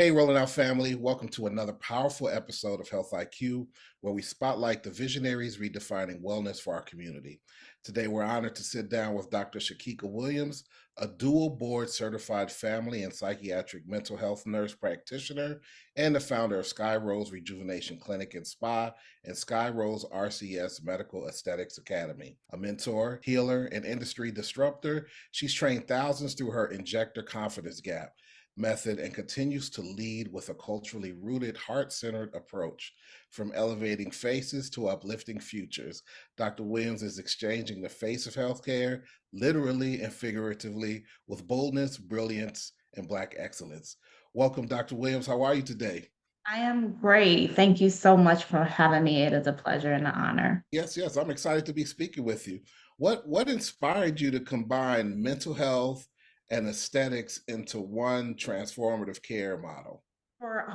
Hey, Rolling Out family, welcome to another powerful episode of Health IQ, where we spotlight the visionaries redefining wellness for our community. Today, we're honored to sit down with Dr. Chakika Williams, a dual board certified family and psychiatric mental health nurse practitioner and the founder of SkyRose Rejuvenation Clinic and Spa and SkyRose RCS Medical Aesthetics Academy. A mentor, healer, and industry disruptor, she's trained thousands through her Injector Confidence Gap method and continues to lead with a culturally rooted, heart centered approach. From elevating faces to uplifting futures, Dr. Williams is exchanging the face of healthcare, literally and figuratively, with boldness, brilliance, and Black excellence. Welcome, Dr. Williams. How are you today? I am great. Thank you so much for having me. It is a pleasure and an honor. Yes, I'm excited to be speaking with you. What inspired you to combine mental health and aesthetics into one transformative care model?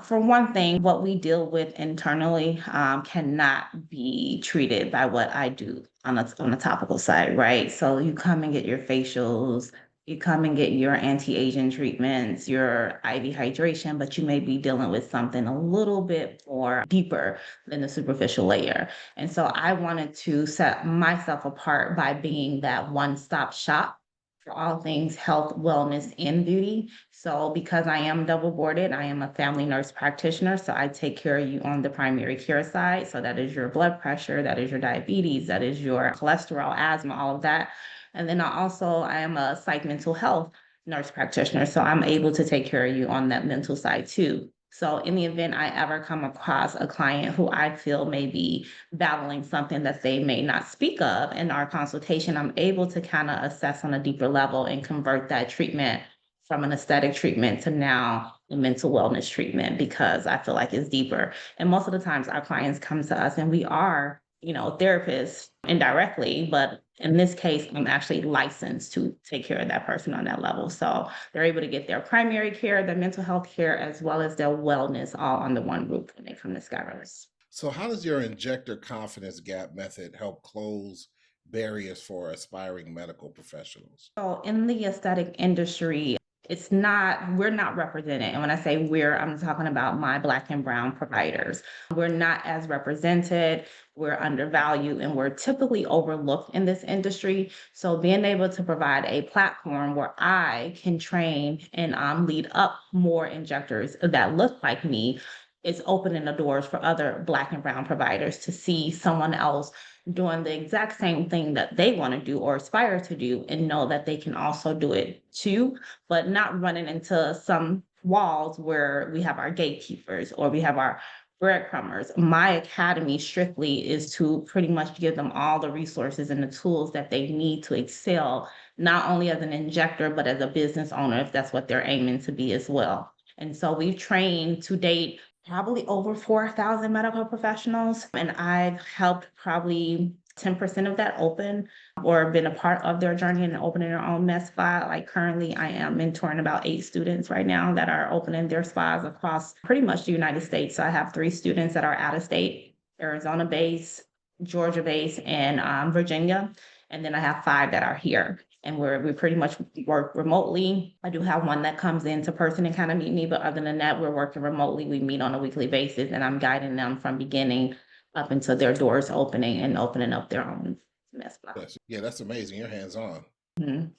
For one thing, what we deal with internally cannot be treated by what I do on the topical side, right? So you come and get your facials, you come and get your anti-aging treatments, your IV hydration, but you may be dealing with something a little bit more deeper than the superficial layer. And so I wanted to set myself apart by being that one-stop shop for all things health, wellness, and beauty. So, because I am double boarded, I am a family nurse practitioner. So, I take care of you on the primary care side. So, that is your blood pressure, that is your diabetes, that is your cholesterol, asthma, all of that. And then I am a psych mental health nurse practitioner. So, I'm able to take care of you on that mental side too. So, in the event I ever come across a client who I feel may be battling something that they may not speak of in our consultation, I'm able to kind of assess on a deeper level and convert that treatment from an aesthetic treatment to now a mental wellness treatment because I feel like it's deeper. And most of the times our clients come to us and we are, therapists indirectly, but in this case, I'm actually licensed to take care of that person on that level. So they're able to get their primary care, their mental health care, as well as their wellness all under one roof when they come to SkyRose. So, how does your injector confidence gap method help close barriers for aspiring medical professionals? So in the aesthetic industry, we're not represented. And when I say we're, I'm talking about my Black and Brown providers. We're not as represented, we're undervalued, and we're typically overlooked in this industry. So being able to provide a platform where I can train and lead up more injectors that look like me is opening the doors for other Black and Brown providers to see someone else doing the exact same thing that they want to do or aspire to do and know that they can also do it too, but not running into some walls where we have our gatekeepers or we have our breadcrumbers. My academy strictly is to pretty much give them all the resources and the tools that they need to excel, not only as an injector, but as a business owner, if that's what they're aiming to be as well. And so we've trained to date probably over 4,000 medical professionals, and I've helped probably 10% of that open or been a part of their journey and opening their own med spa. Like currently, I am mentoring about 8 students right now that are opening their spas across pretty much the United States. So I have 3 students that are out of state, Arizona based, Georgia based, and Virginia. And then I have 5 that are here and we pretty much work remotely. I do have one that comes into person and kind of meet me, but other than that, we're working remotely. We meet on a weekly basis, and I'm guiding them from beginning up until their doors opening and opening up their own mess spa. Yeah, that's amazing. You're hands on.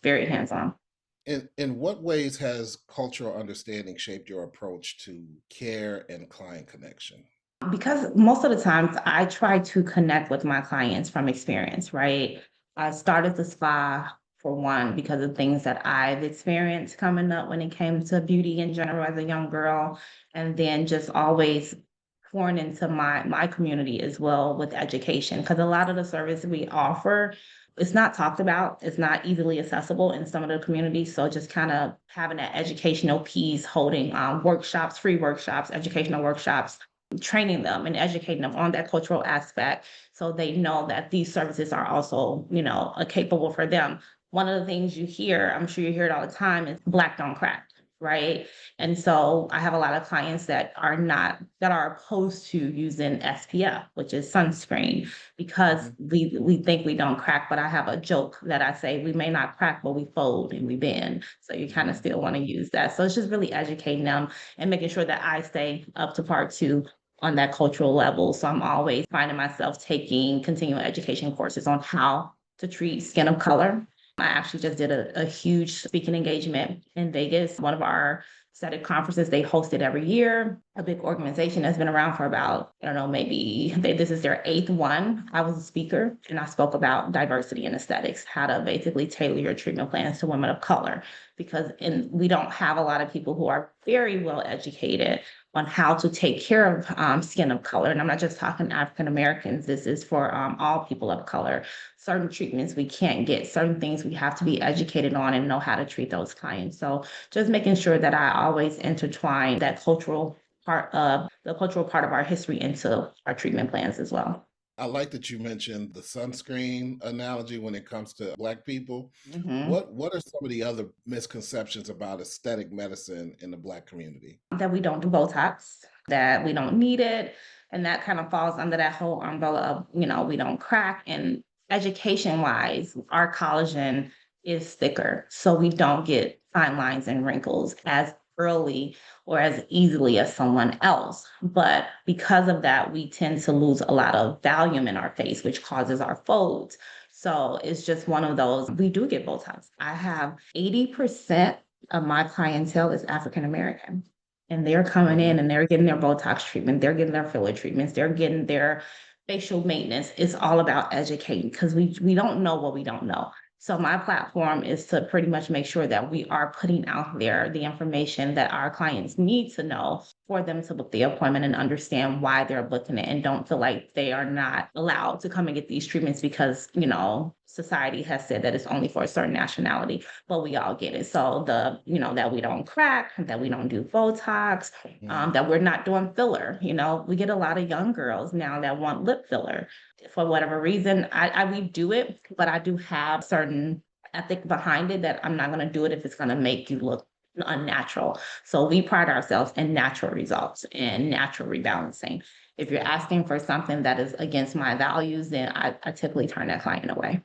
Very hands-on. In what ways has cultural understanding shaped your approach to care and client connection? Because most of the times I try to connect with my clients from experience, right? I started the spa for one because of things that I've experienced coming up when it came to beauty in general as a young girl, and then just always pouring into my community as well with education. Because a lot of the service we offer, it's not talked about, it's not easily accessible in some of the communities. So just kind of having that educational piece, holding workshops, free workshops, educational workshops, training them and educating them on that cultural aspect so they know that these services are also, capable for them. One of the things you hear, I'm sure you hear it all the time, is Black don't crack, right? And so I have a lot of clients that are opposed to using SPF, which is sunscreen, because Mhm. we think we don't crack. But I have a joke that I say we may not crack, but we fold and we bend. So you kind of Mhm. still want to use that. So it's just really educating them and making sure that I stay up to part two on that cultural level. So I'm always finding myself taking continuing education courses on how to treat skin of color. I actually just did a huge speaking engagement in Vegas, one of our aesthetic conferences they host it every year. A big organization that's been around for about, I don't know, maybe this is their eighth one. I was a speaker and I spoke about diversity in aesthetics, how to basically tailor your treatment plans to women of color. We don't have a lot of people who are very well educated on how to take care of skin of color. And I'm not just talking African Americans, this is for all people of color. Certain treatments we can't get, certain things we have to be educated on and know how to treat those clients. So just making sure that I always intertwine that cultural part of our history into our treatment plans as well. I like that you mentioned the sunscreen analogy when it comes to Black people. Mhm. What are some of the other misconceptions about aesthetic medicine in the Black community? That we don't do Botox, that we don't need it. And that kind of falls under that whole umbrella of, we don't crack. And education wise, our collagen is thicker. So we don't get fine lines and wrinkles as early or as easily as someone else. But because of that, we tend to lose a lot of volume in our face, which causes our folds. So it's just one of those. We do get Botox. I have 80% of my clientele is African American. And they're coming in Mhm. and they're getting their Botox treatment, they're getting their filler treatments, they're getting their facial maintenance. It's all about educating because we don't know what we don't know. So my platform is to pretty much make sure that we are putting out there the information that our clients need to know for them to book the appointment and understand why they're booking it and don't feel like they are not allowed to come and get these treatments because, society has said that it's only for a certain nationality, but we all get it. So that we don't crack, that we don't do Botox, Mhm. that we're not doing filler. We get a lot of young girls now that want lip filler for whatever reason. We do it, but I do have certain ethic behind it that I'm not going to do it if it's going to make you look unnatural. So we pride ourselves in natural results and natural rebalancing. If you're asking for something that is against my values, then I typically turn that client away.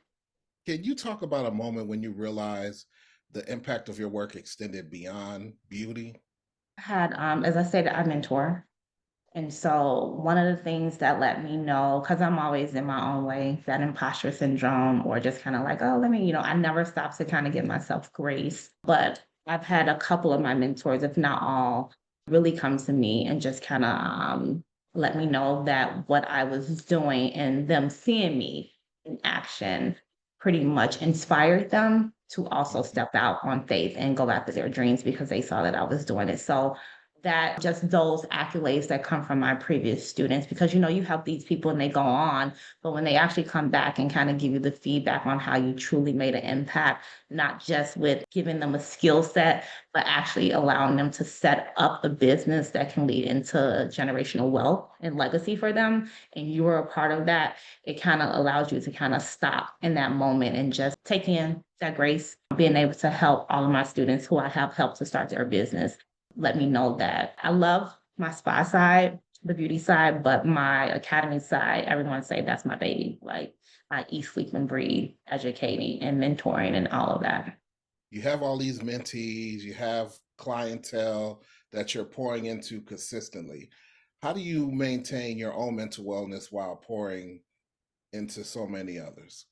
Can you talk about a moment when you realize the impact of your work extended beyond beauty? As I said, I mentor. And so one of the things that let me know, because I'm always in my own way, that imposter syndrome, or just kind of like, oh, I never stop to kind of give myself grace. But I've had a couple of my mentors, if not all, really come to me and just kind of let me know that what I was doing and them seeing me in action pretty much inspired them to also Mhm. step out on faith and go after their dreams because they saw that I was doing it. So that just those accolades that come from my previous students, because you help these people and they go on, but when they actually come back and kind of give you the feedback on how you truly made an impact, not just with giving them a skill set, but actually allowing them to set up a business that can lead into generational wealth and legacy for them, and you're a part of that, it kind of allows you to kind of stop in that moment and just take in that grace, being able to help all of my students who I have helped to start their business let me know that I love my spa side, the beauty side, but my academy side, everyone say that's my baby. Like I eat, sleep, and breathe, educating and mentoring and all of that. You have all these mentees, you have clientele that you're pouring into consistently. How do you maintain your own mental wellness while pouring into so many others?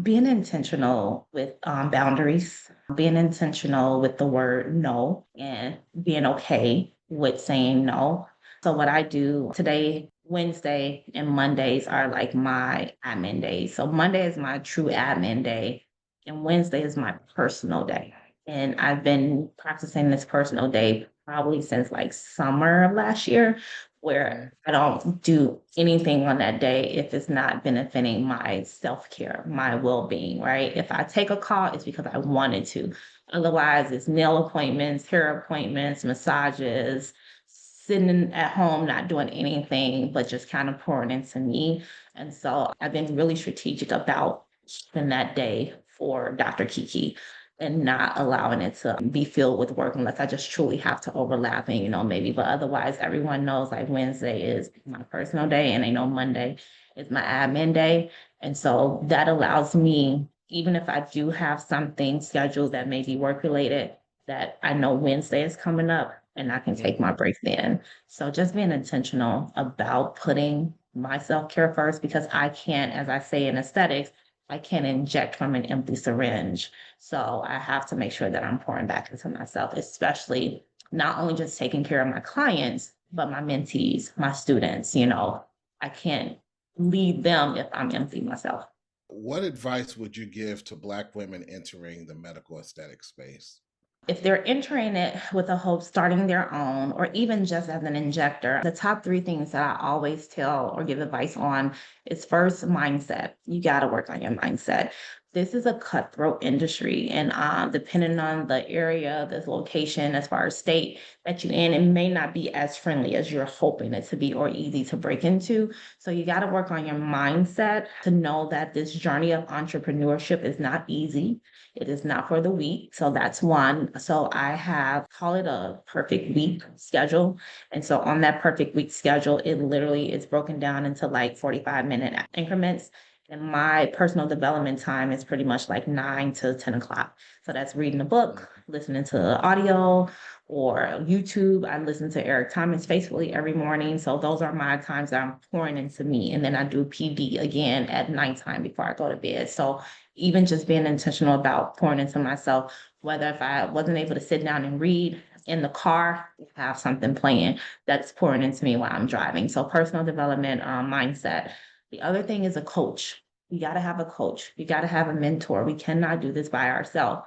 Being intentional with boundaries, being intentional with the word no, and being okay with saying no. So, what I do today, Wednesday, and Mondays are like my admin days. So, Monday is my true admin day, and Wednesday is my personal day. And I've been practicing this personal day probably since like summer of last year Mhm. where I don't do anything on that day if it's not benefiting my self-care, my well-being, right? If I take a call, it's because I wanted to. Otherwise, it's nail appointments, hair appointments, massages, sitting at home, not doing anything, but just kind of pouring into me. And so I've been really strategic about keeping that day for Dr. Kiki. and not allowing it to be filled with work unless I just truly have to overlap and, maybe, but otherwise everyone knows like Wednesday is my personal day and they know Monday is my admin day. And so that allows me, even if I do have something scheduled that may be work related, that I know Wednesday is coming up and I can take my break then. So just being intentional about putting my self-care first because I can't, as I say in aesthetics, I can't inject from an empty syringe. So I have to make sure that I'm pouring back into myself, especially not only just taking care of my clients, but my mentees, my students, I can't lead them if I'm empty myself. What advice would you give to Black women entering the medical aesthetic space? If they're entering it with a hope starting their own, or even just as an injector, the top three things that I always tell or give advice on is first mindset. You got to work on your mindset. This is a cutthroat industry, and depending on the area, the location, as far as state that you're in, it may not be as friendly as you're hoping it to be or easy to break into. So you got to work on your mindset to know that this journey of entrepreneurship is not easy. It is not for the weak. So that's one. So I have, call it a perfect week schedule. And so on that perfect week schedule, it literally is broken down into like 45-minute increments. And my personal development time is pretty much like 9 to 10 o'clock. So that's reading a book, listening to audio or YouTube. I listen to Eric Thomas faithfully every morning. So those are my times that I'm pouring into me. And then I do PD again at nighttime before I go to bed. So even just being intentional about pouring into myself, whether if I wasn't able to sit down and read in the car, have something playing that's pouring into me while I'm driving. So personal development, mindset. The other thing is a coach. You got to have a coach. You got to have a mentor. We cannot do this by ourselves.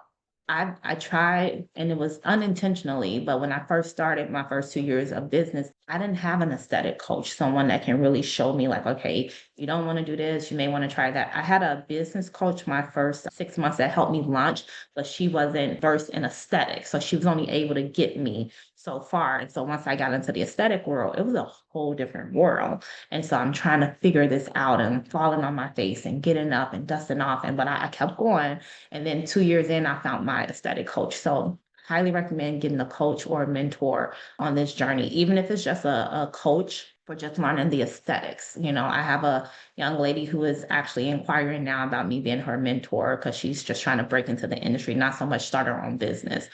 I tried and it was unintentionally, but when I first started my first 2 years of business, I didn't have an aesthetic coach, someone that can really show me like, okay, you don't want to do this, you may want to try that. I had a business coach my first 6 months that helped me launch, but she wasn't versed in aesthetics. So she was only able to get me so far. And so once I got into the aesthetic world, it was a whole different world. And so I'm trying to figure this out and falling on my face and getting up and dusting off. But I kept going. And then 2 years in, I found my aesthetic coach. So highly recommend getting a coach or a mentor on this journey, even if it's just a coach for just learning the aesthetics. I have a young lady who is actually inquiring now about me being her mentor because she's just trying to break into the industry, not so much start her own business.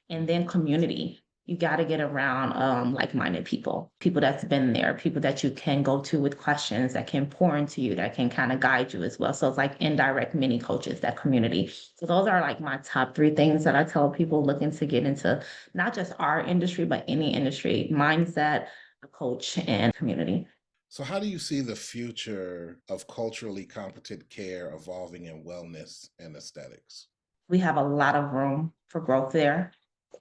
And then community. You got to get around like-minded people that's been there, people that you can go to with questions that can pour into you, that can kind of guide you as well. So it's like indirect mini coaches, that community. So those are like my top three things that I tell people looking to get into not just our industry, but any industry: mindset, a coach, and community. So, how do you see the future of culturally competent care evolving in wellness and aesthetics? We have a lot of room for growth there.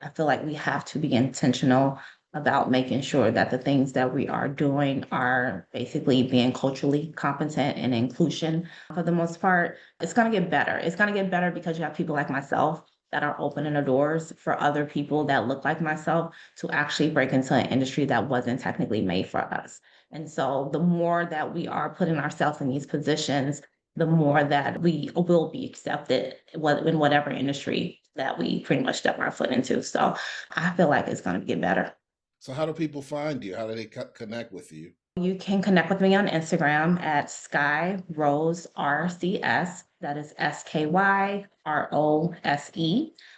I feel like we have to be intentional about making sure that the things that we are doing are basically being culturally competent and inclusion for the most part. It's going to get better. It's going to get better because you have people like myself that are opening the doors for other people that look like myself to actually break into an industry that wasn't technically made for us. And so the more that we are putting ourselves in these positions, the more that we will be accepted in whatever industry that we pretty much step our foot into. So I feel like it's going to get better. So, how do people find you? How do they connect with you? You can connect with me on Instagram at SkyRose RCS. That is SkyRose.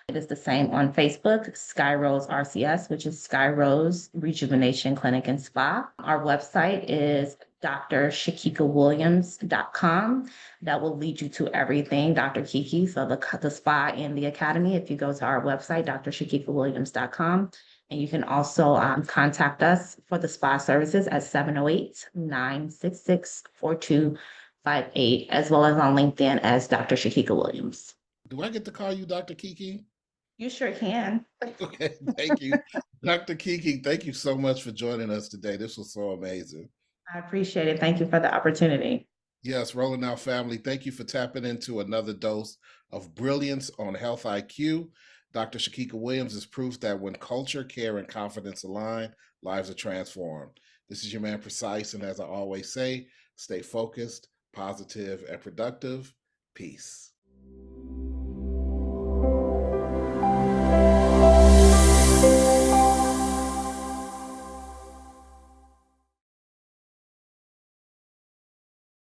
It is the same on Facebook, SkyRose RCS, which is SkyRose Rejuvenation Clinic and Spa. Our website is drshakikawilliams.com. That will lead you to everything Dr. Kiki, so the spa and the academy. If you go to our website, drshakikawilliams.com. And you can also contact us for the spa services at 708-966-4258, as well as on LinkedIn as Dr. Chakika Williams. Do I get to call you Dr. Kiki? You sure can. Okay, thank you. Dr. Kiki, thank you so much for joining us today. This was so amazing. I appreciate it. Thank you for the opportunity. Yes, Rolling Out family, thank you for tapping into another dose of brilliance on Health IQ. Dr. Chakika Williams is proof that when culture, care, and confidence align, lives are transformed. This is your man Precise, and as I always say, stay focused, positive, and productive. Peace.